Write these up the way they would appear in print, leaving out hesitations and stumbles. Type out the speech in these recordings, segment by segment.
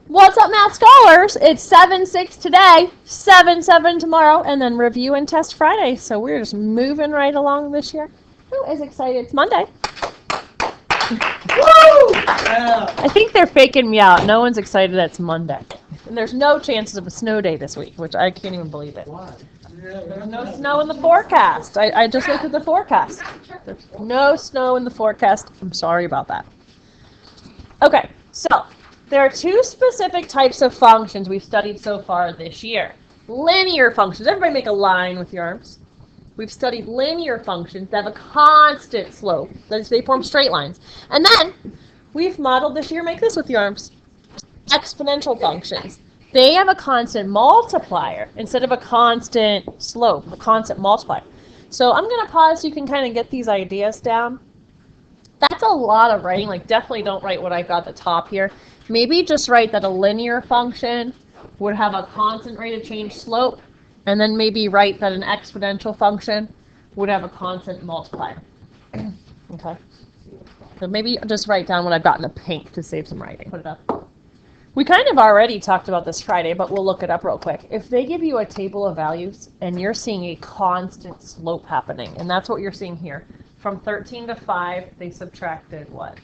What's up, Math Scholars? It's 7-6 today, 7-7 tomorrow, and then review and test Friday. So we're just moving right along this year. Who is excited? It's Monday. Woo! I think they're faking me out. No one's excited that it's Monday. And there's no chances of a snow day this week, which I can't even believe it. There's no snow in the forecast. I just looked at the forecast. There's no snow in the forecast. I'm sorry about that. Okay, so there are two specific types of functions we've studied so far this year. Linear functions. Everybody make a line with your arms. We've studied linear functions that have a constant slope. That is, they form straight lines. And then we've modeled this year, make this with your arms, exponential functions. They have a constant multiplier instead of a constant slope, a constant multiplier. So I'm going to pause so you can kind of get these ideas down. That's a lot of writing. Like, definitely don't write what I've got at the top here. Maybe just write that a linear function would have a constant rate of change slope, and then maybe write that an exponential function would have a constant multiplier. Okay. So maybe just write down what I've got in the pink to save some writing. Put it up. We kind of already talked about this Friday, but we'll look it up real quick. If they give you a table of values and you're seeing a constant slope happening, and that's what you're seeing here. From 13 to 5, they subtracted what?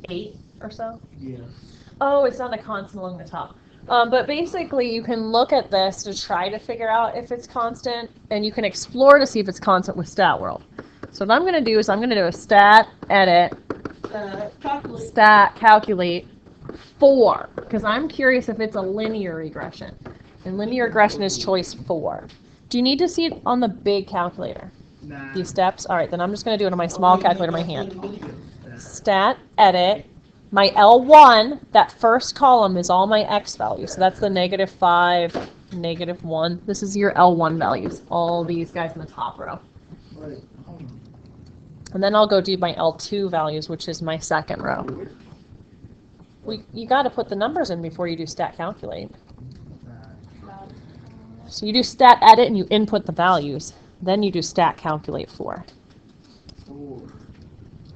8 or so? Yeah. Oh, it's not a constant along the top. But basically, you can look at this to try to figure out if it's constant, and you can explore to see if it's constant with Stat World. So what I'm going to do is I'm going to do a stat edit, stat calculate 4, because I'm curious if it's a linear regression. And linear regression is choice 4. Do you need to see it on the big calculator? Nah. These steps? All right, then I'm just going to do it on my small calculator in my hand. Stat edit. My L1, that first column is all my x values. So that's the -5, -1. This is your L1 values. All these guys in the top row. And then I'll go do my L2 values, which is my second row. You got to put the numbers in before you do stat calculate. So you do stat edit and you input the values. Then you do stat calculate 4.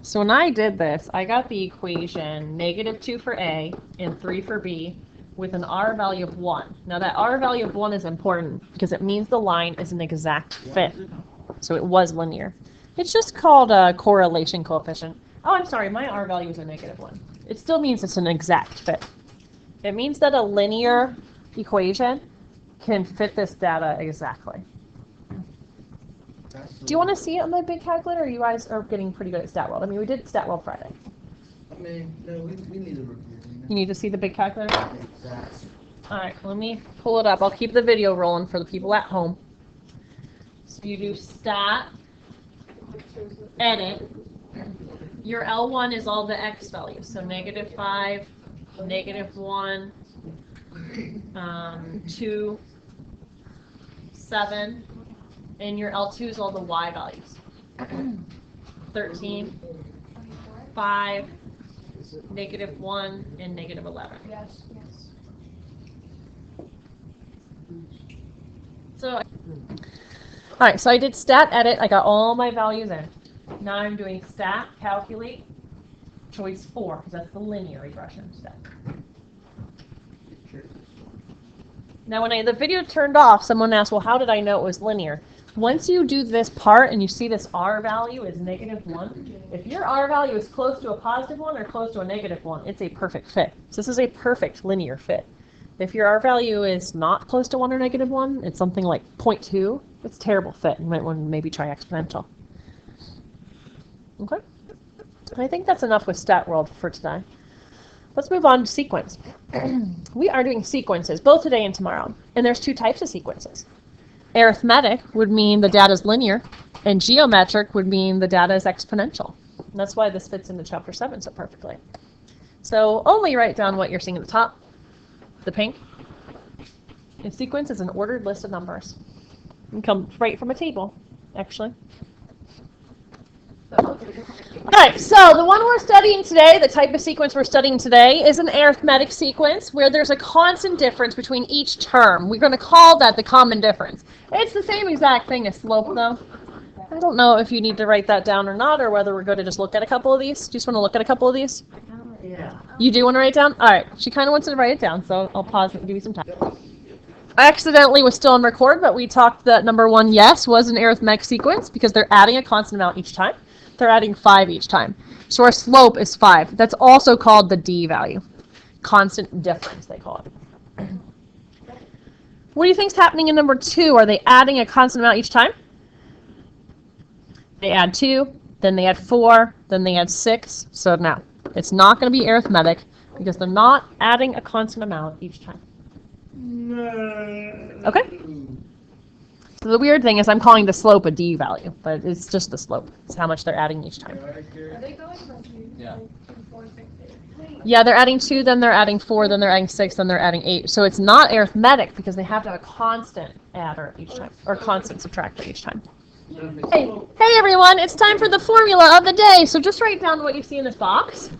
So when I did this, I got the equation -2 for A and 3 for B with an R value of 1. Now that R value of 1 is important because it means the line is an exact fit. So it was linear. It's just called a correlation coefficient. Oh, I'm sorry, my R value is a -1. It still means it's an exact fit. It means that a linear equation can fit this data exactly. Do you want to see it on the big calculator, or you guys are getting pretty good at Stat World? I mean, we did Stat World Friday. I mean, no, we need to review. You need to see the big calculator? Exactly. All right, let me pull it up. I'll keep the video rolling for the people at home. So you do stat, edit. Your L1 is all the x values. So -5, -1, 2, 7. And your L2 is all the y values. 13, 5, -1, and -11. Yes. So, all right, so I did stat edit. I got all my values in. Now I'm doing stat calculate choice 4, because that's the linear regression step. Now when the video turned off, someone asked, well, how did I know it was linear? Once you do this part and you see this R value is -1, if your R value is close to a +1 or close to a -1, it's a perfect fit. So this is a perfect linear fit. If your R value is not close to 1 or -1, it's something like 0.2, it's a terrible fit. You might want to maybe try exponential. Okay? I think that's enough with Stat World for today. Let's move on to sequence. We are doing sequences, both today and tomorrow. And there's two types of sequences. Arithmetic would mean the data is linear, and geometric would mean the data is exponential. And that's why this fits into Chapter 7 so perfectly. So only write down what you're seeing at the top, the pink. A sequence is an ordered list of numbers. It comes right from a table, actually. Alright, so the one we're studying today, the type of sequence we're studying today, is an arithmetic sequence where there's a constant difference between each term. We're going to call that the common difference. It's the same exact thing as slope, though. I don't know if you need to write that down or not, or whether we're going to just look at a couple of these. Do you just want to look at a couple of these? Yeah. You do want to write it down? All right. She kind of wants to write it down, so I'll pause and give you some time. I accidentally was still on record, but we talked that number 1, yes, was an arithmetic sequence because they're adding a constant amount each time. They're adding 5 each time. So our slope is 5. That's also called the D value. Constant difference, they call it. What do you think's happening in number 2? Are they adding a constant amount each time? They add 2, then they add 4, then they add 6. So now, it's not going to be arithmetic because they're not adding a constant amount each time. Okay? So the weird thing is I'm calling the slope a D value, but it's just the slope. It's how much they're adding each time. Are they going from 2? Yeah. 4, 6, 8? Yeah, they're adding 2, then they're adding 4, then they're adding 6, then they're adding 8. So it's not arithmetic because they have to have a constant adder each time, or constant subtractor each time. Hey everyone, it's time for the formula of the day. So just write down what you see in this box,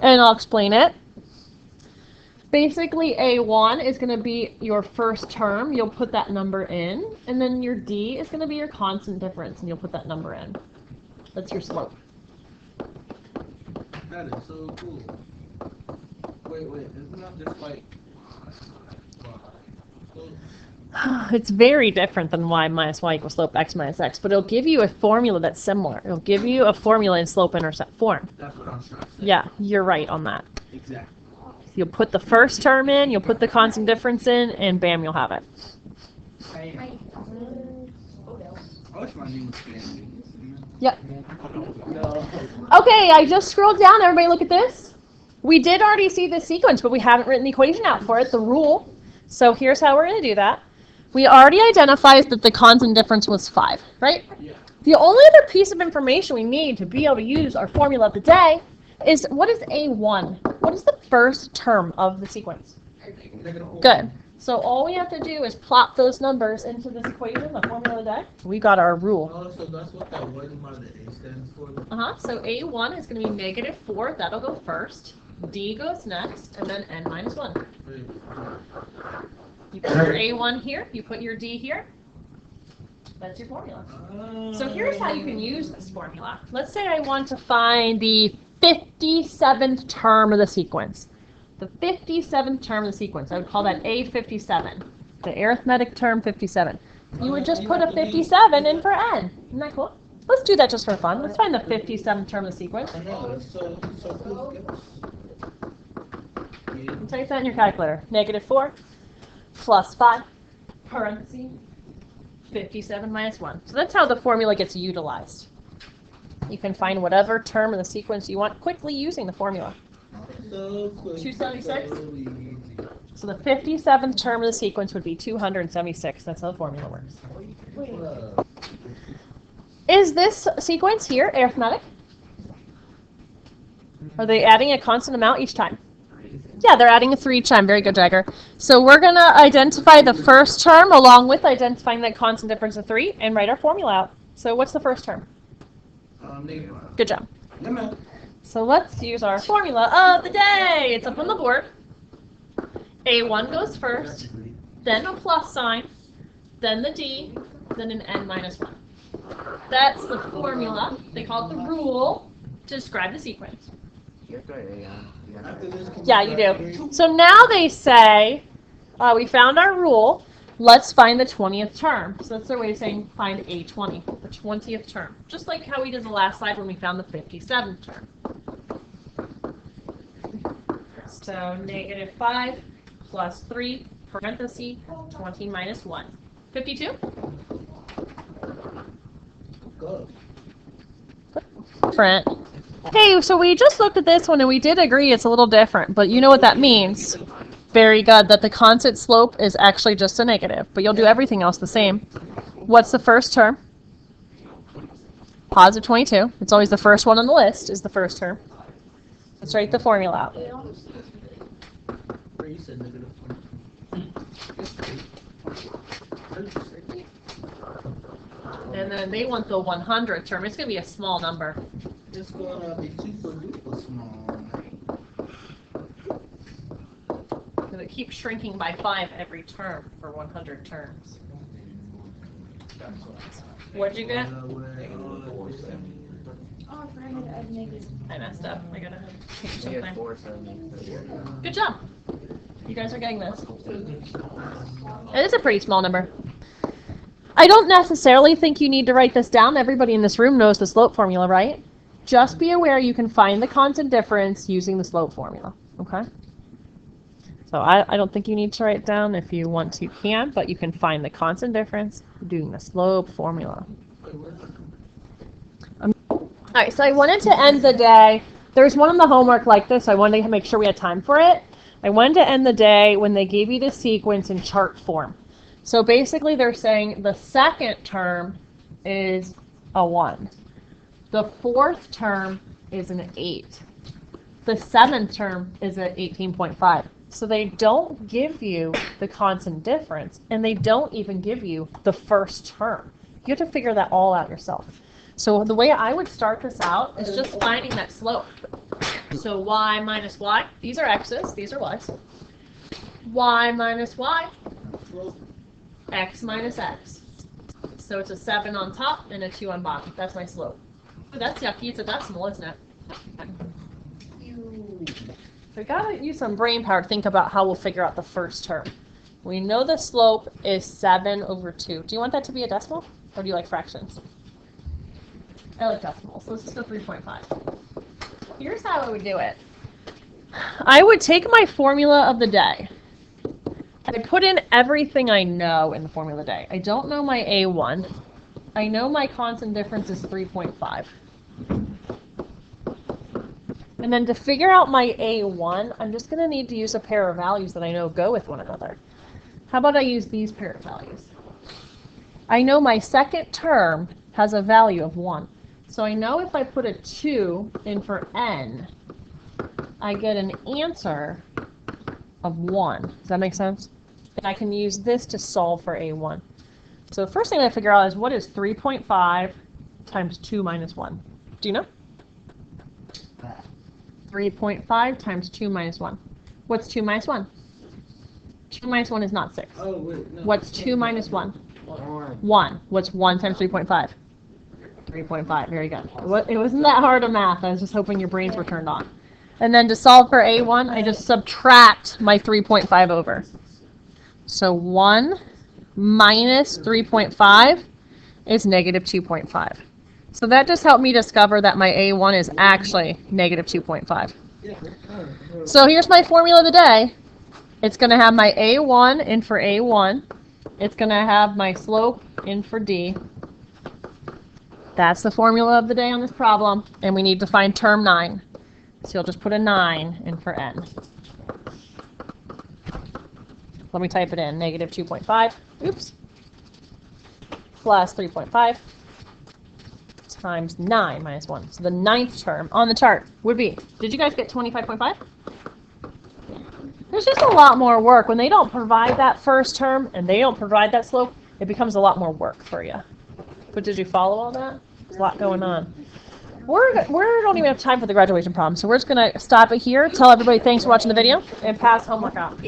and I'll explain it. Basically, A1 is going to be your first term. You'll put that number in. And then your D is going to be your constant difference, and you'll put that number in. That's your slope. That is so cool. Wait, isn't that just like... It's very different than y minus y equals slope x minus x, but it'll give you a formula that's similar. It'll give you a formula in slope-intercept form. That's what I'm trying to say. Yeah, you're right on that. Exactly. You'll put the first term in, you'll put the constant difference in, and bam, you'll have it. I wish my name was Fancy. Yep. No. Okay, I just scrolled down. Everybody look at this. We did already see this sequence, but we haven't written the equation out for it, the rule. So here's how we're going to do that. We already identified that the constant difference was 5, right? Yeah. The only other piece of information we need to be able to use our formula of the day is what is A1? What is the first term of the sequence? Good. So all we have to do is plop those numbers into this equation, the formula of the day. We got our rule. Oh, so that's what that one by the A stands for? So A1 is going to be -4. That'll go first. D goes next, and then n minus 1. You put your A1 here, you put your D here. That's your formula. So here's how you can use this formula. Let's say I want to find the 57th term of the sequence. The 57th term of the sequence. I would call that A57. The arithmetic term 57. You would just put a 57 in for n. Isn't that cool? Let's do that just for fun. Let's find the 57th term of the sequence. I know, it's so cool. Type that in your calculator. -4 plus 5 parentheses 57 minus 1. So that's how the formula gets utilized. You can find whatever term in the sequence you want quickly using the formula. So quick. 276? So easy. So the 57th term of the sequence would be 276. That's how the formula works. Is this sequence here arithmetic? Are they adding a constant amount each time? Yeah, they're adding a 3 each time. Very good, Jagger. So we're going to identify the first term along with identifying that constant difference of 3 and write our formula out. So what's the first term? -1. Good job. Yeah, man. So let's use our formula of the day. It's up on the board. A1 goes first, then a plus sign, then the D, then an n minus 1. That's the formula. They call it the rule to describe the sequence. Yeah, you do. So now they say, we found our rule. Let's find the 20th term. So that's their way of saying find A20, the 20th term. Just like how we did the last slide when we found the 57th term. So -5 plus 3 parentheses 20 minus 1. 52? Go. Different. Hey, so we just looked at this one and we did agree it's a little different, but you know what that means. Very good, that the constant slope is actually just a negative, but you'll do everything else the same. What's the first term? Positive 22. It's always the first one on the list is the first term. Let's write the formula out. Where you said -1. And then they want the 100th term. It's going to be a small number. It's gonna be super duper small. Because it keeps shrinking by 5 every term for 100 terms. What'd you get? Oh, I forgot to add negative. I messed up. I gotta change We had something. 4 7. Good job. You guys are getting this. It is a pretty small number. I don't necessarily think you need to write this down. Everybody in this room knows the slope formula, right? Just be aware you can find the constant difference using the slope formula, okay? So I don't think you need to write it down. If you want to, you can, but you can find the constant difference doing the slope formula. All right, so I wanted to end the day. There's one on the homework like this. I wanted to make sure we had time for it. I wanted to end the day when they gave you the sequence in chart form. So basically they're saying the second term is a 1. The fourth term is an 8. The seventh term is an 18.5. So they don't give you the constant difference, and they don't even give you the first term. You have to figure that all out yourself. So the way I would start this out is just finding that slope. So y minus y, these are x's, these are y's. Y minus y, x minus x. So it's a 7 on top and a 2 on bottom. That's my slope. Ooh, that's yucky. It's a decimal, isn't it? So we gotta use some brain power to think about how we'll figure out the first term. We know the slope is 7 over 2. Do you want that to be a decimal, or do you like fractions? I like decimals. So let's just go 3.5. Here's how I would do it. I would take my formula of the day. I put in everything I know in the formula of the day. I don't know my A1. I know my constant difference is 3.5. And then to figure out my A1, I'm just going to need to use a pair of values that I know go with one another. How about I use these pair of values? I know my second term has a value of 1. So I know if I put a 2 in for n, I get an answer of 1. Does that make sense? And I can use this to solve for A1. So the first thing I figure out is what is 3.5 times 2 minus 1? Do you know? 3.5 times 2 minus 1. What's 2 minus 1? 2 minus 1 is not 6. Oh, wait, no. What's 2 minus 1? 1. 1. What's 1 times 3.5? 3.5. Very good. It wasn't that hard of math. I was just hoping your brains were turned on. And then to solve for A1, I just subtract my 3.5 over. So 1 minus 3.5 is negative 2.5. So that just helped me discover that my A1 is actually negative 2.5. So here's my formula of the day. It's going to have my A1 in for A1. It's going to have my slope in for D. That's the formula of the day on this problem. And we need to find term 9. So you'll just put a 9 in for n. Let me type it in. Negative 2.5. Oops. Plus 3.5 times 9 minus 1. So the ninth term on the chart would be, did you guys get 25.5? There's just a lot more work. When they don't provide that first term and they don't provide that slope, it becomes a lot more work for you. But did you follow all that? There's a lot going on. We don't even have time for the graduation problem, so we're just going to stop it here, tell everybody thanks for watching the video, and pass homework out.